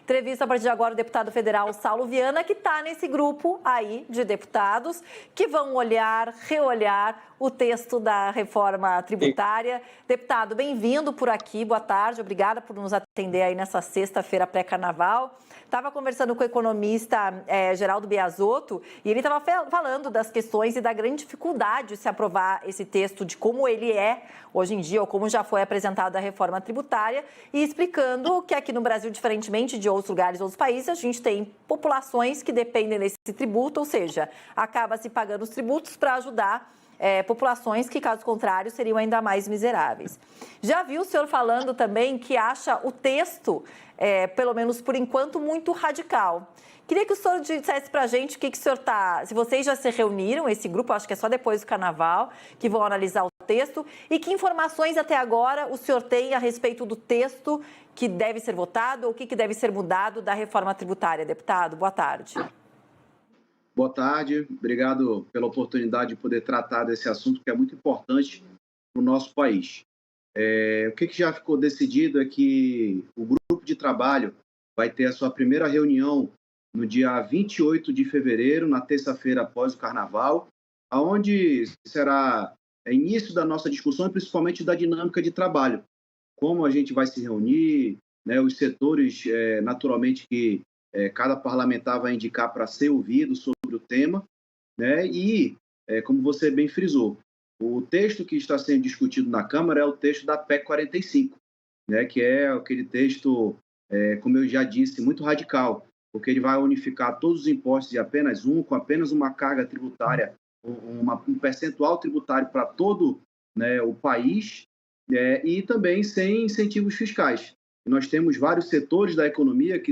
Entrevista a partir de agora o deputado federal Saulo Viana, que está nesse grupo aí de deputados que vão olhar, reolhar o texto da reforma tributária. Deputado, bem-vindo por aqui, boa tarde, obrigada por nos atender aí nessa sexta-feira pré-carnaval. Estava conversando com o economista Geraldo Biasotto e ele estava falando das questões e da grande dificuldade de se aprovar esse texto, de como ele é hoje em dia, ou como já foi apresentado a reforma tributária, e explicando que aqui no Brasil, diferentemente de outros lugares, outros países, a gente tem populações que dependem desse tributo, ou seja, acaba se pagando os tributos para ajudar populações que, caso contrário, seriam ainda mais miseráveis. Já viu o senhor falando também que acha o texto, pelo menos por enquanto, muito radical. Queria que o senhor dissesse para a gente o que o senhor está... Se vocês já se reuniram, esse grupo, acho que é só depois do Carnaval, que vão analisar o texto, e que informações até agora o senhor tem a respeito do texto que deve ser votado ou o que deve ser mudado da reforma tributária, deputado? Boa tarde. Boa tarde, obrigado pela oportunidade de poder tratar desse assunto que é muito importante para o nosso país. O que já ficou decidido é que o grupo de trabalho vai ter a sua primeira reunião no dia 28 de fevereiro, na terça-feira após o Carnaval, onde será início da nossa discussão e principalmente da dinâmica de trabalho. Como a gente vai se reunir, né, os setores, naturalmente, que cada parlamentar vai indicar para ser ouvido sobre o tema, né? E, como você bem frisou, o texto que está sendo discutido na Câmara é o texto da PEC 45, né? Que é aquele texto, como eu já disse, muito radical, porque ele vai unificar todos os impostos de apenas com apenas uma carga tributária, um percentual tributário para todo, né, o país, e também sem incentivos fiscais. E nós temos vários setores da economia que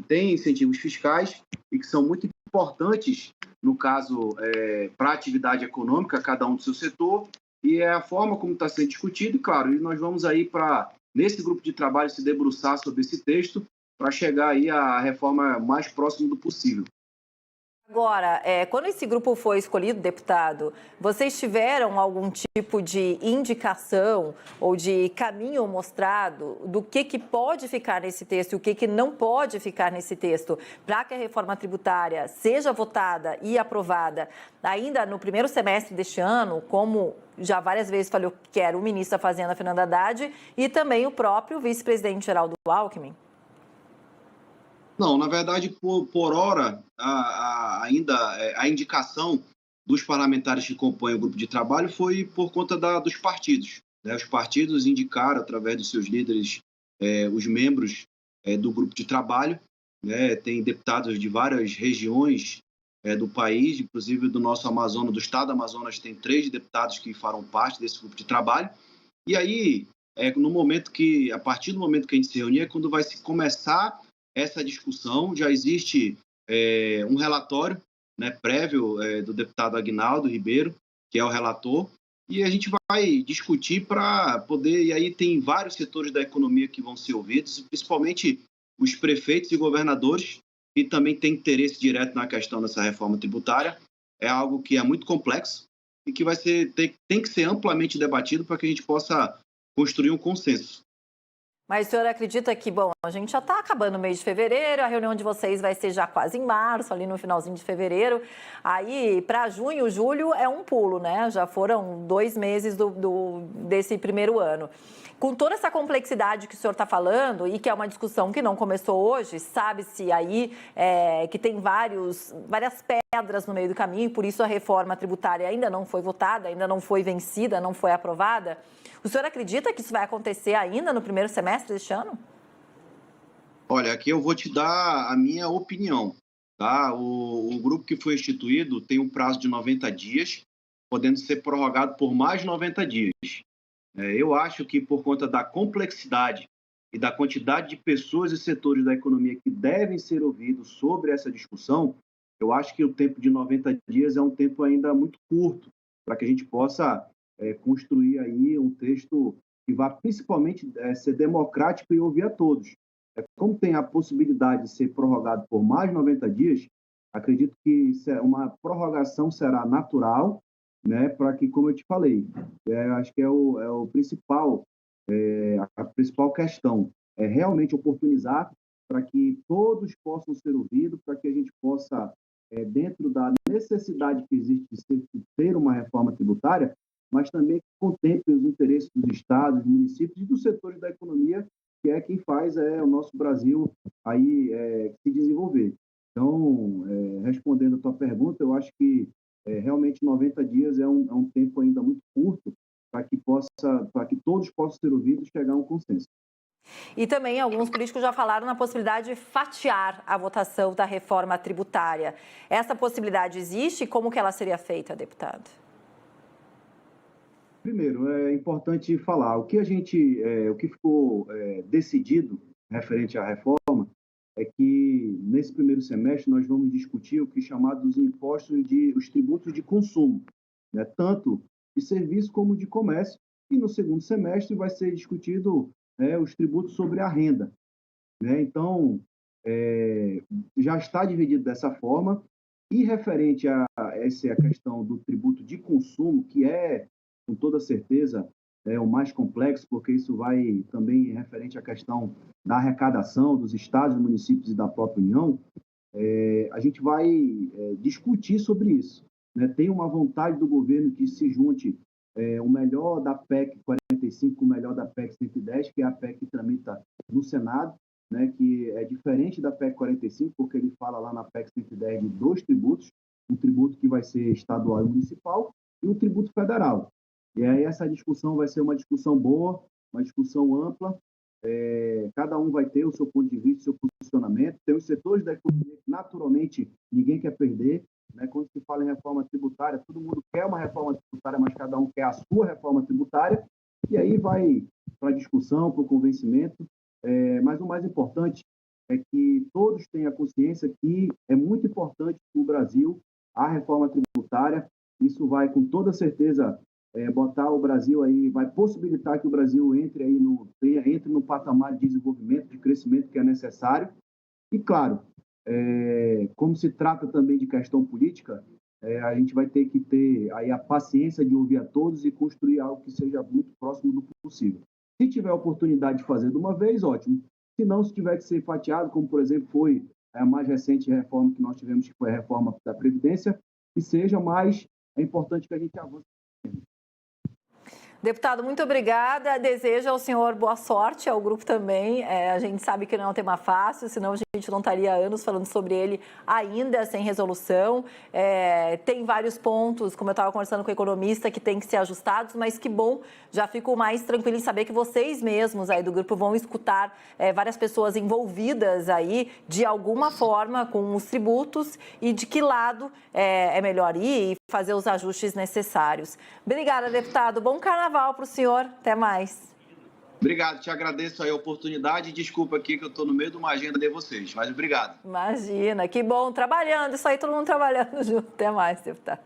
têm incentivos fiscais e que são muito importantes, no caso, para a atividade econômica, cada um do seu setor, e é a forma como está sendo discutido, e claro, nós vamos aí nesse grupo de trabalho, se debruçar sobre esse texto, para chegar aí à reforma mais próximo do possível. Agora, quando esse grupo foi escolhido, deputado, vocês tiveram algum tipo de indicação ou de caminho mostrado do que pode ficar nesse texto e o que não pode ficar nesse texto para que a reforma tributária seja votada e aprovada ainda no primeiro semestre deste ano, como já várias vezes falou que era o ministro da Fazenda, Fernando Haddad, e também o próprio vice-presidente Geraldo Alckmin? Não, na verdade, por hora, ainda a indicação dos parlamentares que compõem o grupo de trabalho foi por conta dos partidos, né? Os partidos indicaram, através dos seus líderes, os membros do grupo de trabalho, né? Tem deputados de várias regiões do país, inclusive do nosso Amazonas, do estado do Amazonas, tem 3 deputados que farão parte desse grupo de trabalho. E aí, a partir do momento que a gente se reunir, é quando vai se começar essa discussão. Já existe um relatório, né, prévio do deputado Aguinaldo Ribeiro, que é o relator, e a gente vai discutir para poder... E aí tem vários setores da economia que vão ser ouvidos, principalmente os prefeitos e governadores, que também têm interesse direto na questão dessa reforma tributária. É algo que é muito complexo e que tem que ser amplamente debatido para que a gente possa construir um consenso. Mas o senhor acredita que, bom, a gente já está acabando o mês de fevereiro, a reunião de vocês vai ser já quase em março, ali no finalzinho de fevereiro. Aí, para junho, julho é um pulo, né? Já foram 2 meses desse primeiro ano. Com toda essa complexidade que o senhor está falando, e que é uma discussão que não começou hoje, sabe-se aí que tem várias pedras no meio do caminho, e por isso a reforma tributária ainda não foi votada, ainda não foi vencida, não foi aprovada. O senhor acredita que isso vai acontecer ainda no primeiro semestre deste ano? Olha, aqui eu vou te dar a minha opinião, tá? O grupo que foi instituído tem um prazo de 90 dias, podendo ser prorrogado por mais 90 dias. Eu acho que, por conta da complexidade e da quantidade de pessoas e setores da economia que devem ser ouvidos sobre essa discussão, eu acho que o tempo de 90 dias é um tempo ainda muito curto para que a gente possa construir aí um texto que vá principalmente ser democrático e ouvir a todos. Como tem a possibilidade de ser prorrogado por mais 90 dias, acredito que uma prorrogação será natural, né, para que, como eu te falei, acho que a principal questão é realmente oportunizar para que todos possam ser ouvidos, para que a gente possa, dentro da necessidade que existe de ter uma reforma tributária, mas também que contemple os interesses dos estados, dos municípios e dos setores da economia, que é quem faz o nosso Brasil aí se desenvolver. Então, respondendo a tua pergunta, eu acho que realmente 90 dias é um tempo ainda muito curto para que todos possam ser ouvidos e chegar a um consenso. E também alguns políticos já falaram na possibilidade de fatiar a votação da reforma tributária. Essa possibilidade existe e como que ela seria feita, deputado? Primeiro, é importante falar, o que ficou decidido referente à reforma é que nesse primeiro semestre nós vamos discutir o que é chamado dos os tributos de consumo, né? Tanto de serviço como de comércio, e no segundo semestre vai ser discutido os tributos sobre a renda, né? Então, já está dividido dessa forma, e referente a essa questão do tributo de consumo, que com toda certeza, o mais complexo, porque isso vai também referente à questão da arrecadação dos estados, municípios e da própria União, a gente vai discutir sobre isso, né? Tem uma vontade do governo que se junte o melhor da PEC 45 com o melhor da PEC 110, que é a PEC que tramita no Senado, né, que é diferente da PEC 45, porque ele fala lá na PEC 110 de dois tributos, um tributo que vai ser estadual e municipal e um tributo federal. E aí essa discussão vai ser uma discussão boa, uma discussão ampla, cada um vai ter o seu ponto de vista, o seu posicionamento. Tem os setores da economia que, naturalmente, ninguém quer perder, né? Quando se fala em reforma tributária, todo mundo quer uma reforma tributária, mas cada um quer a sua reforma tributária, e aí vai para a discussão, para o convencimento. Mas o mais importante é que todos tenham a consciência que é muito importante para o Brasil a reforma tributária. Isso vai, com toda certeza, botar o Brasil aí, vai possibilitar que o Brasil entre no patamar de desenvolvimento, de crescimento que é necessário. E, claro, como se trata também de questão política, a gente vai ter que ter aí a paciência de ouvir a todos e construir algo que seja muito próximo do possível. Se tiver a oportunidade de fazer de uma vez, ótimo. Se não, se tiver que ser fatiado, como, por exemplo, foi a mais recente reforma que nós tivemos, que foi a reforma da Previdência, que seja, mas é importante que a gente avance. Deputado, muito obrigada. Desejo ao senhor boa sorte, ao grupo também. A gente sabe que não é um tema fácil, senão a gente não estaria anos falando sobre ele ainda sem resolução. Tem vários pontos, como eu estava conversando com o economista, que tem que ser ajustados, mas que bom, já fico mais tranquila em saber que vocês mesmos aí do grupo vão escutar várias pessoas envolvidas aí, de alguma forma, com os tributos e de que lado é melhor ir e fazer os ajustes necessários. Obrigada, deputado. Bom carnaval para o senhor. Até mais. Obrigado, te agradeço aí a oportunidade. Desculpa aqui que eu estou no meio de uma agenda de vocês, mas obrigado. Imagina, que bom, trabalhando, isso aí todo mundo trabalhando junto. Até mais, deputado.